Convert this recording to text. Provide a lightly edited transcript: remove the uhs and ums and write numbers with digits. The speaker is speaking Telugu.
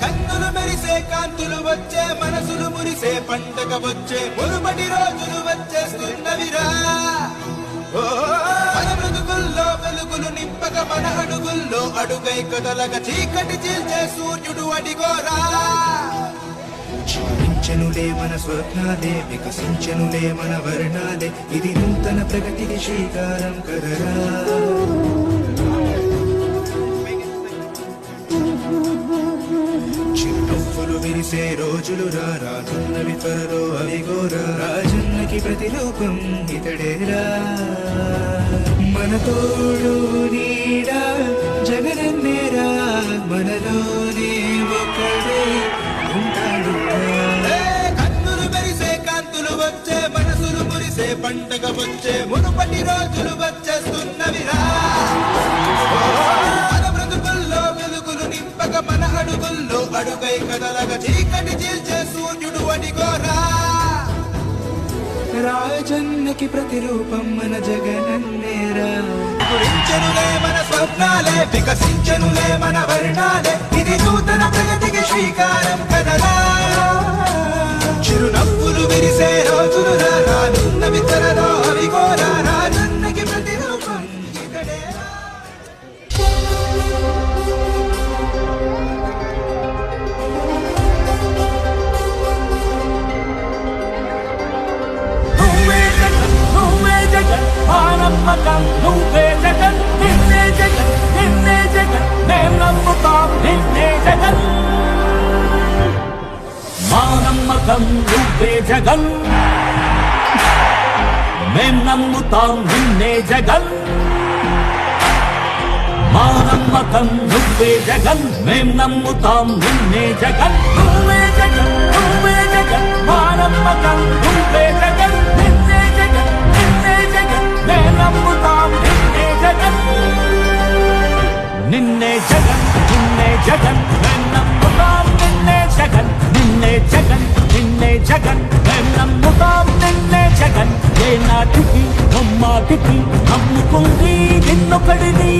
కన్నులు మెరిసే కాంతులు వచ్చే మనసులు మురిసే పండగ వచ్చే మునుపటి రోజులు వచ్చేస్తున్నవిరా. మన బ్రతుకుల్లో వెలుగులు నింపక మన అడుగుల్లో అడుగై కదలక చీకటి చీల్చే సూర్యుడు అడిగోరా. జీవించనులే మన స్వప్నాలే వికసించనులే మన వర్ణాలే ఇది నూతన ప్రగతికి శ్రీకారం కదరా. చిరునవ్వులు విరిసే రోజులు రానున్నవి త్వరలో అవిగోరా. రాజన్నకి ప్రతిరూపం ఇతడేరా. మన తోడు నీడా జగనన్నేరా. మనలోనే ఒకడే ఉంటాడు. కన్నులు మెరిసే కాంతులు వచ్చే మనసులు మురిసే పండగ వచ్చే మునుపటి రోజులు వచ్చేస్తున్నవిరా. మన అడుగుల్లో అడుగై కదలగ చీకటి చీల్చే సూర్యుడు అడిగోరా. రాజన్నకి ప్రతిరూపం మన జగనన్నేరా. గురించనులే మన స్వప్నాలే వికసించనులే మన వర్ణాలే ఇది నూతన ప్రగతికి శ్రీకారం కదరా. చిరునవ్వులు విరిసే రోజులు రానున్నవి త్వరలో అవిగోరా. రాజన్నకి ప్రతిరూపం ఇతడేరా. నమ్మకం నువ్వే జగన్ నిన్నే జగన్ నిన్నే జగన్ మేం నమ్ముతాం నిన్నే జగన్. మా నమ్మకం నువ్వే జగన్ మేం నమ్ముతాం నిన్నే జగన్. మా నమ్మకం నువ్వే జగన్ మేం నమ్ముతాం నిన్నే జగన్. నువ్వే జగన్ నువ్వే జగన్ మా నమ్మకం నువ్వే జగన్ నిన్నే జగన్ నిన్నే జగన్ మేం నమ్ముతాం నిన్నే జగన్. నిన్నే జగన్ నిన్నే జగన్ మేం నమ్ముతాం నిన్నే జగన్ నిన్నే జగన్ నిన్నే జగన్ మేం నమ్ముతాం నిన్నే జగన్. ఏ నాటికి నమ్మాటికి నమ్ముకుంది నిన్నొకడిని.